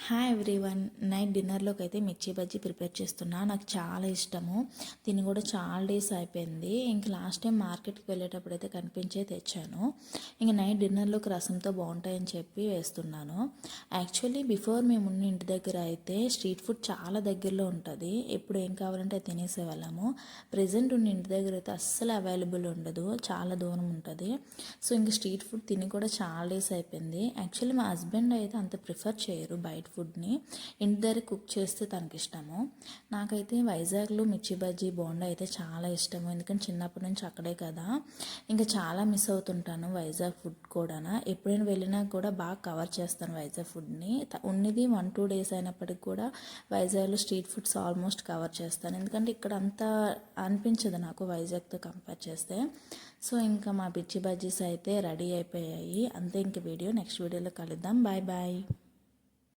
Hi everyone. Night డిన్నర్లోకి అయితే మిర్చి bajji prepare చేస్తున్నా. నాకు చాలా ఇష్టము. తిని కూడా చాలా డేస్ అయిపోయింది. ఇంక లాస్ట్ టైం మార్కెట్కి వెళ్ళేటప్పుడు అయితే కనిపించే తెచ్చాను. ఇంక నైట్ డిన్నర్లోకి రసంతో బాగుంటాయని చెప్పి వేస్తున్నాను. యాక్చువల్లీ బిఫోర్ మేము ఉన్న ఇంటి దగ్గర అయితే స్ట్రీట్ ఫుడ్ చాలా దగ్గరలో ఉంటుంది. ఎప్పుడు ఏం కావాలంటే తినేసేవాళ్ళము. ప్రజెంట్ ఉన్న ఇంటి దగ్గర అయితే అస్సలు అవైలబుల్ ఉండదు, చాలా దూరం ఉంటుంది. సో ఇంక స్ట్రీట్ ఫుడ్ తిని కూడా చాలా డేస్ అయిపోయింది. యాక్చువల్లీ మా హస్బెండ్ అయితే అంత ప్రిఫర్ చేయరు బయట ఫుడ్ని. ఇంటి దగ్గర కుక్ చేస్తే తనకి ఇష్టము. నాకైతే వైజాగ్లో మిర్చి బజ్జీ బోండా అయితే చాలా ఇష్టము. ఎందుకంటే చిన్నప్పటి నుంచి అక్కడే కదా, ఇంకా చాలా మిస్ అవుతుంటాను వైజాగ్ ఫుడ్ కూడా. ఎప్పుడైనా వెళ్ళినా కూడా బాగా కవర్ చేస్తాను వైజాగ్ ఫుడ్ని. ఉన్నది 1-2 డేస్ అయినప్పటికి కూడా వైజాగ్లో స్ట్రీట్ ఫుడ్స్ ఆల్మోస్ట్ కవర్ చేస్తాను. ఎందుకంటే ఇక్కడ అంతా అనిపించదు నాకు వైజాగ్తో కంపేర్ చేస్తే. సో ఇంకా మా మిర్చి బజ్జీస్ అయితే రెడీ అయిపోయాయి. అంతే, ఇంక వీడియో నెక్స్ట్ వీడియోలో కలుద్దాం. Bye bye.